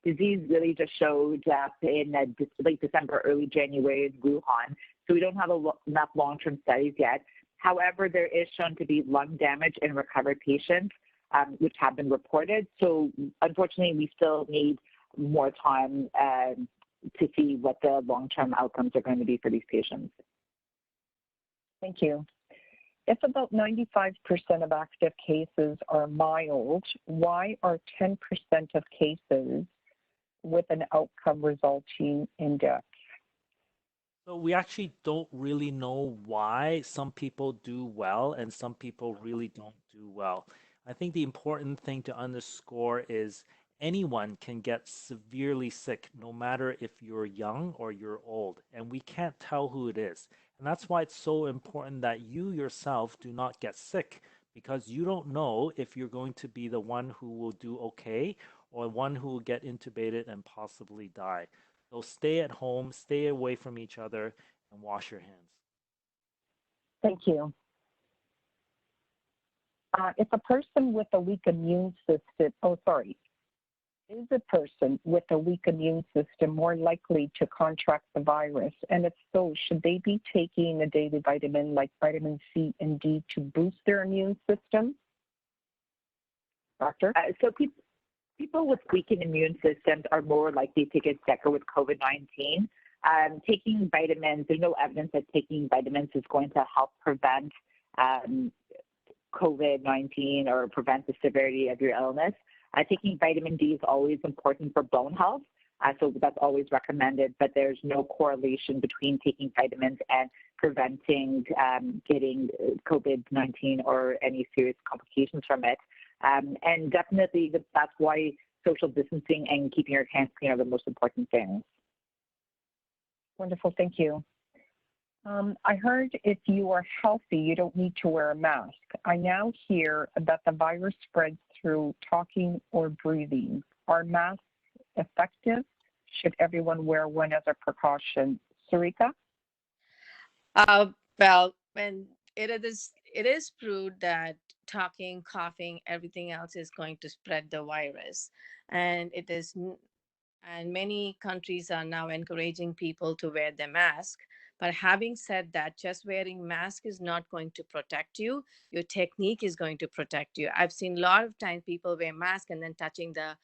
disease really just showed up in late December, early January in Wuhan. So we don't have enough long-term studies yet. However, there is shown to be lung damage in recovered patients, which have been reported. So unfortunately, we still need more time to see what the long-term outcomes are going to be for these patients. Thank you. If about 95% of active cases are mild, why are 10% of cases with an outcome resulting in death? So we actually don't really know why some people do well and some people really don't do well. I think the important thing to underscore is anyone can get severely sick, no matter if you're young or you're old, and we can't tell who it is. And that's why it's so important that you yourself do not get sick, because you don't know if you're going to be the one who will do okay or one who will get intubated and possibly die. So stay at home, stay away from each other, and wash your hands. Thank you. If a person with a weak immune system, is a person with a weak immune system more likely to contract the virus? And if so, should they be taking a daily vitamin like vitamin C and D to boost their immune system? Doctor? So people with weakened immune systems are more likely to get sicker with COVID-19. Taking vitamins, there's no evidence that taking vitamins is going to help prevent COVID-19 or prevent the severity of your illness. Taking vitamin D is always important for bone health, so that's always recommended, but there's no correlation between taking vitamins and preventing getting COVID-19 or any serious complications from it. And definitely that's why social distancing and keeping your hands clean are the most important things. Wonderful, thank you. I heard if you are healthy, you don't need to wear a mask. I now hear that the virus spreads through talking or breathing. Are masks effective? Should everyone wear one as a precaution? Sarika? Well, when it is proved that talking, coughing, everything else is going to spread the virus, and many countries are now encouraging people to wear the mask. But having said that, just wearing mask is not going to protect you. Your technique is going to protect you. I've seen a lot of times people wear mask and then touching the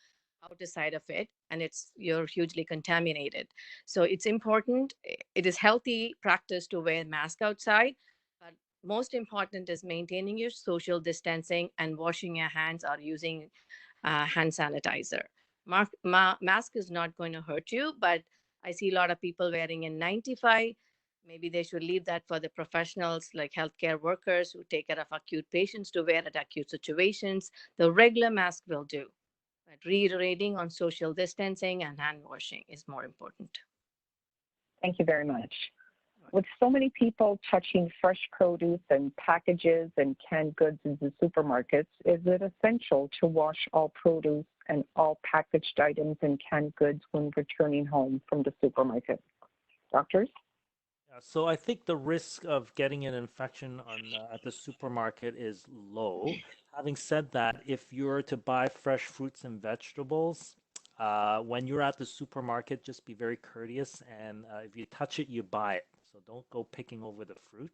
outer side of it, and you're hugely contaminated. So it's important. It is healthy practice to wear mask outside, but most important is maintaining your social distancing and washing your hands or using hand sanitizer. Mask is not going to hurt you, but I see a lot of people wearing N95. Maybe they should leave that for the professionals like healthcare workers who take care of acute patients to wear at acute situations. The regular mask will do. But reiterating on social distancing and hand washing is more important. Thank you very much. With so many people touching fresh produce and packages and canned goods in the supermarkets, is it essential to wash all produce and all packaged items and canned goods when returning home from the supermarket? Doctors? So I think the risk of getting an infection at the supermarket is low. Having said that, if you're to buy fresh fruits and vegetables, when you're at the supermarket, just be very courteous, and if you touch it, you buy it. So don't go picking over the fruit.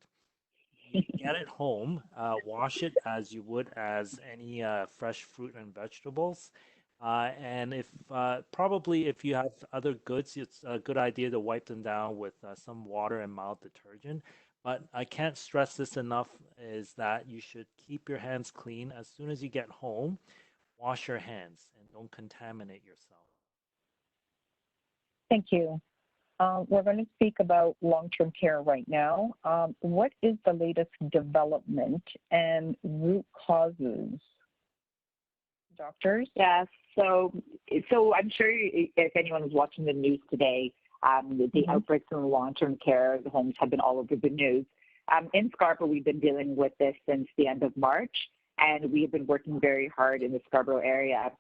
You get it home, wash it as you would as any fresh fruit and vegetables. And probably if you have other goods, it's a good idea to wipe them down with some water and mild detergent. But I can't stress this enough, is that you should keep your hands clean. As soon as you get home, wash your hands and don't contaminate yourself. Thank you. We're going to speak about long-term care right now. What is the latest development and root causes? Doctors? Yes. So I'm sure if anyone was watching the news today, the outbreaks in the long-term care homes have been all over the news. In Scarborough, we've been dealing with this since the end of March, and we have been working very hard in the Scarborough area.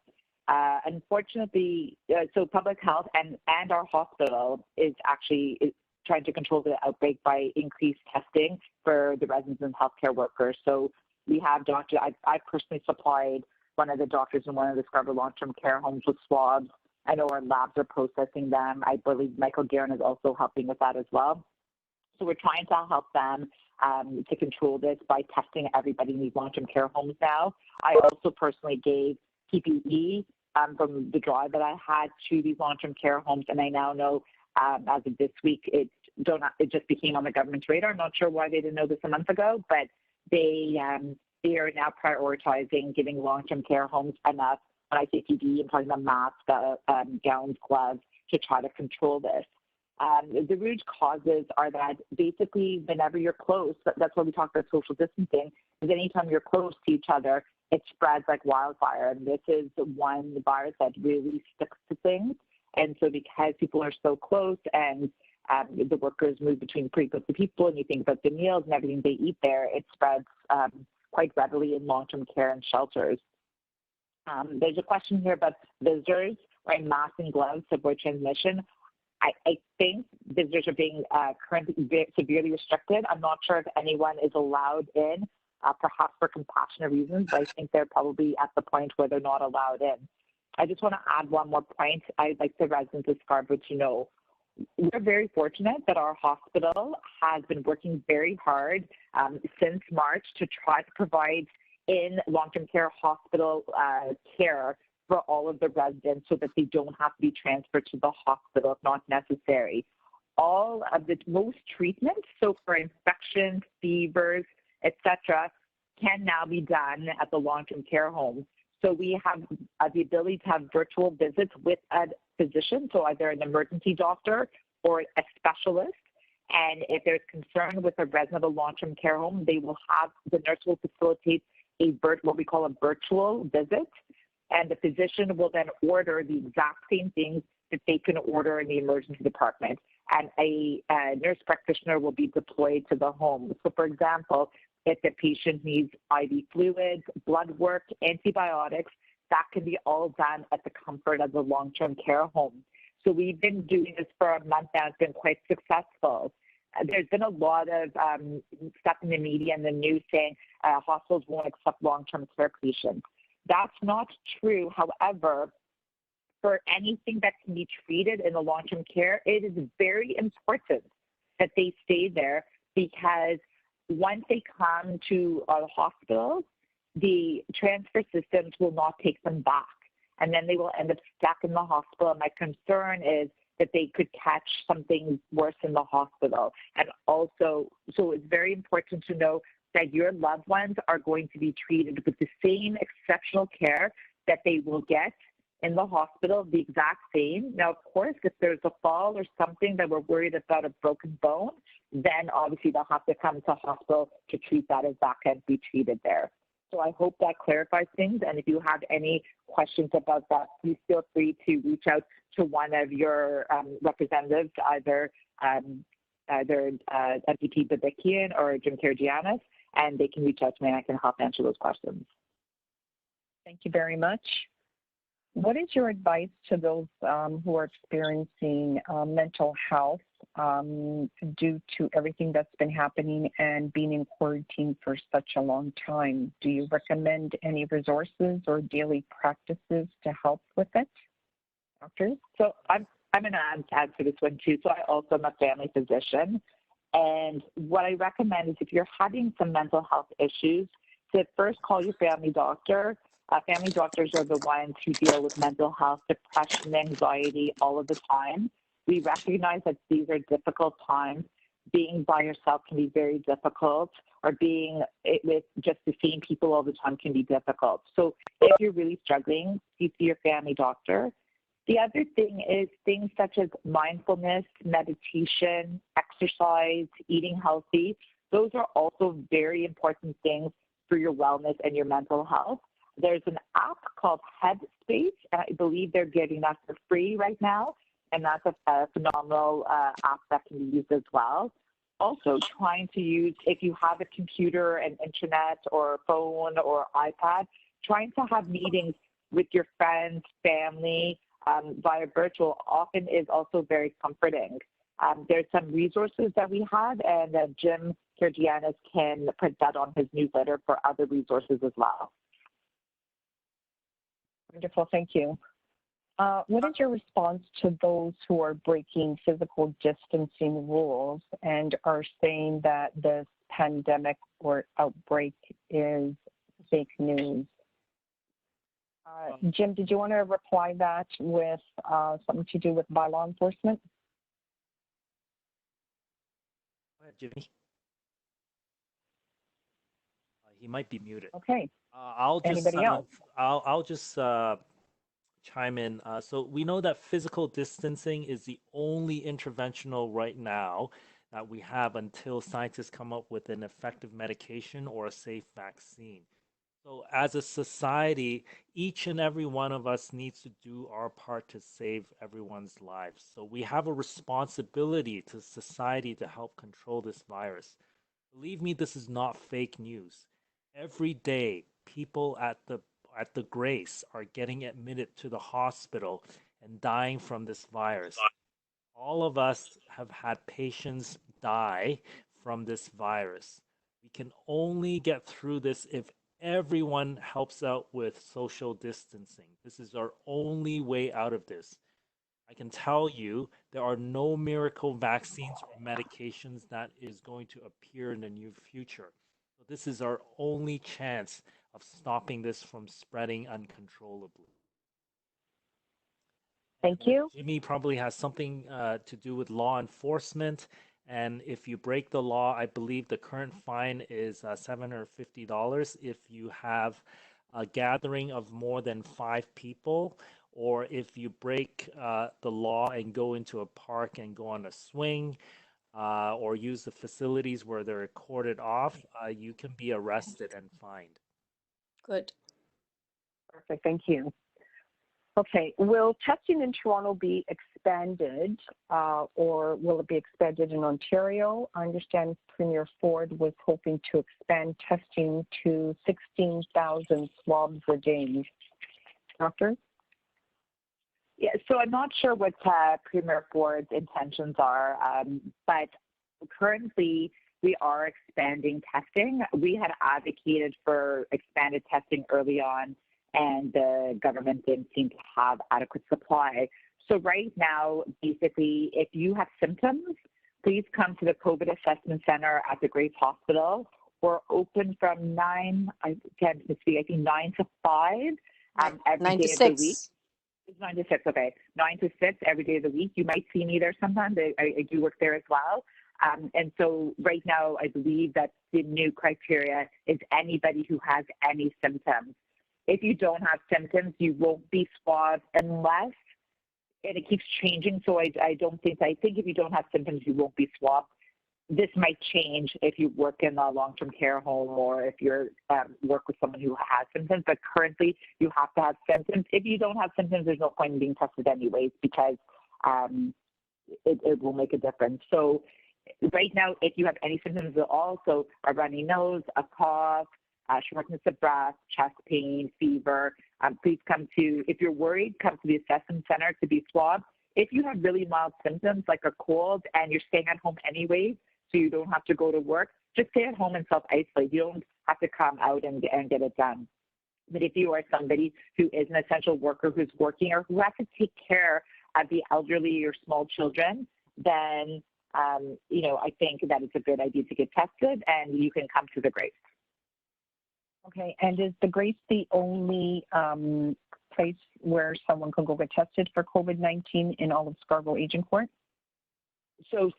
Unfortunately, so public health and our hospital is actually trying to control the outbreak by increased testing for the residents and healthcare workers. So we have doctors. I personally supplied one of the doctors in one of the Scarborough long-term care homes with swabs I know our labs are processing them. I believe Michael Guerin is also helping with that as well. So we're trying to help them to control this by testing everybody in these long-term care homes now. I also personally gave PPE from the drive that I had to these long-term care homes, and I now know as of this week it just became on the government's radar. I'm not sure why they didn't know this a month ago, but they are now prioritizing giving long-term care homes enough, when I say PPE, I'm talking about masks, gowns, gloves, to try to control this. The root causes are that basically whenever you're close, that's why we talk about social distancing, is anytime you're close to each other, it spreads like wildfire. And this is one virus that really sticks to things. And so because people are so close and the workers move between pretty close to people, and you think about the meals and everything they eat there, it spreads quite readily in long-term care and shelters. There's a question here about visitors wearing masks and gloves to avoid transmission. I think visitors are being currently severely restricted. I'm not sure if anyone is allowed in, perhaps for compassionate reasons, but I think they're probably at the point where they're not allowed in. I just want to add one more point. I'd like the residents of Scarborough to know we're very fortunate that our hospital has been working very hard since March to try to provide in long-term care hospital care for all of the residents so that they don't have to be transferred to the hospital if not necessary. All of the most treatments, so for infections, fevers, etc., can now be done at the long-term care home. So we have the ability to have virtual visits with a physician, so either an emergency doctor or a specialist. And if there's concern with a resident of a long-term care home, the nurse will facilitate what we call a virtual visit. And the physician will then order the exact same things that they can order in the emergency department. And a nurse practitioner will be deployed to the home. So for example, if the patient needs IV fluids, blood work, antibiotics, that can be all done at the comfort of the long-term care home. So we've been doing this for a month now. It's been quite successful. There's been a lot of stuff in the media and the news saying hospitals won't accept long-term care patients. That's not true. However, for anything that can be treated in the long-term care, it is very important that they stay there, because once they come to a hospital, the transfer systems will not take them back, and then they will end up stuck in the hospital. And my concern is that they could catch something worse in the hospital. And also, so it's very important to know that your loved ones are going to be treated with the same exceptional care that they will get in the hospital, the exact same. Now, of course, if there's a fall or something that we're worried about, a broken bone, then obviously they'll have to come to hospital to treat that, as that can be treated there. So I hope that clarifies things. And if you have any questions about that, please feel free to reach out to one of your representatives, either MPP Babikian or Jim Karygiannis, and they can reach out to me and I can help answer those questions. Thank you very much. What is your advice to those who are experiencing mental health due to everything that's been happening and being in quarantine for such a long time? Do you recommend any resources or daily practices to help with it, doctors? So I'm going to answer this one too. So I also am a family physician. And what I recommend is if you're having some mental health issues, to first call your family doctor. Family doctors are the ones who deal with mental health, depression, anxiety all of the time. We recognize that these are difficult times. Being by yourself can be very difficult, or being with just the same people all the time can be difficult. So if you're really struggling, you see your family doctor. The other thing is things such as mindfulness, meditation, exercise, eating healthy. Those are also very important things for your wellness and your mental health. There's an app called Headspace, and I believe they're giving that for free right now, and that's a phenomenal app that can be used as well. Also, trying to use, if you have a computer and internet or a phone or iPad, trying to have meetings with your friends, family, via virtual often is also very comforting. There's some resources that we have, and Jim Karygiannis can put that on his newsletter for other resources as well. Wonderful, thank you. What is your response to those who are breaking physical distancing rules and are saying that this pandemic or outbreak is fake news? Jim, did you want to reply that with something to do with by law enforcement? Go ahead, Jimmy. He might be muted. Okay. I'll just Anybody else? I'll just chime in. So we know that physical distancing is the only interventional right now that we have until scientists come up with an effective medication or a safe vaccine. So as a society, each and every one of us needs to do our part to save everyone's lives. So we have a responsibility to society to help control this virus. Believe me, this is not fake news. Every day, people at the Grace are getting admitted to the hospital and dying from this virus. All of us have had patients die from this virus. We can only get through this if everyone helps out with social distancing. This is our only way out of this. I can tell you there are no miracle vaccines or medications that is going to appear in the near future. So this is our only chance of stopping this from spreading uncontrollably. Thank you. Jimmy probably has something to do with law enforcement. And if you break the law, I believe the current fine is $750 if you have a gathering of more than 5 people, or if you break the law and go into a park and go on a swing, or use the facilities where they're cordoned off, you can be arrested and fined. Good. Perfect. Thank you. Okay. Will testing in Toronto be expanded or will it be expanded in Ontario? I understand Premier Ford was hoping to expand testing to 16,000 swabs a day. Doctor? Yeah, so I'm not sure what Premier Ford's intentions are, but currently we are expanding testing. We had advocated for expanded testing early on, and the government didn't seem to have adequate supply. So right now, basically, if you have symptoms, please come to the COVID Assessment Center at the Grace Hospital. We're open from 9 to 5 every 9 to day of the 6. week. It's 9 to 6, okay. 9 to 6 every day of the week. You might see me there sometimes. I do work there as well. And so right now, I believe that the new criteria is anybody who has any symptoms. If you don't have symptoms, you won't be swabbed unless, and it keeps changing, so I think if you don't have symptoms, you won't be swabbed. This might change if you work in a long-term care home or if you work with someone who has symptoms, but currently you have to have symptoms. If you don't have symptoms, there's no point in being tested anyways because it will make a difference. So right now, if you have any symptoms at all, so a runny nose, a cough, shortness of breath, chest pain, fever, please if you're worried, come to the assessment center to be swabbed. If you have really mild symptoms like a cold and you're staying at home anyways, so you don't have to go to work, just stay at home and self-isolate. You don't have to come out and get it done. But if you are somebody who is an essential worker who's working or who has to take care of the elderly or small children, then I think that it's a good idea to get tested and you can come to the Grace. Okay, and is the Grace the only place where someone can go get tested for COVID-19 in all of Scarborough Agincourt? So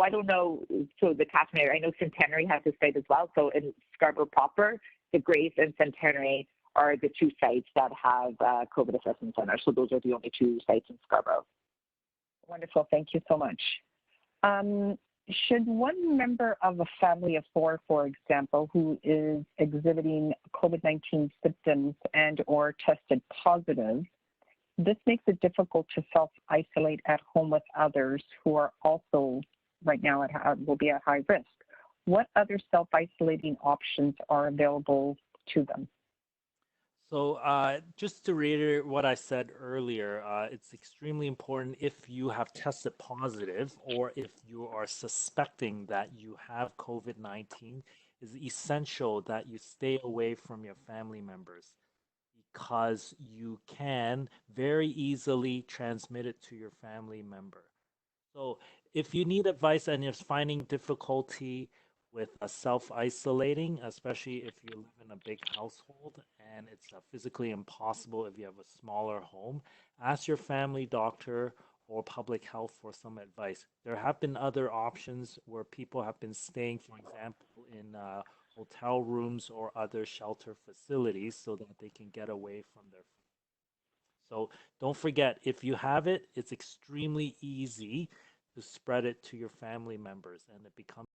I don't know, so the catchment area, I know Centenary has a site as well. So in Scarborough proper, the Grace and Centenary are the two sites that have COVID assessment centers. So those are the only two sites in Scarborough. Wonderful, thank you so much. Should one member of a family of 4, for example, who is exhibiting COVID-19 symptoms and or tested positive, this makes it difficult to self-isolate at home with others who are also right now will be at high risk. What other self-isolating options are available to them? So just to reiterate what I said earlier, it's extremely important if you have tested positive or if you are suspecting that you have COVID-19, it's essential that you stay away from your family members because you can very easily transmit it to your family member. So if you need advice and you're finding difficulty with self-isolating, especially if you live in a big household and it's physically impossible if you have a smaller home, ask your family doctor or public health for some advice. There have been other options where people have been staying, for example, in hotel rooms or other shelter facilities so that they can get away from their. So don't forget, if you have it, it's extremely easy to spread it to your family members and it becomes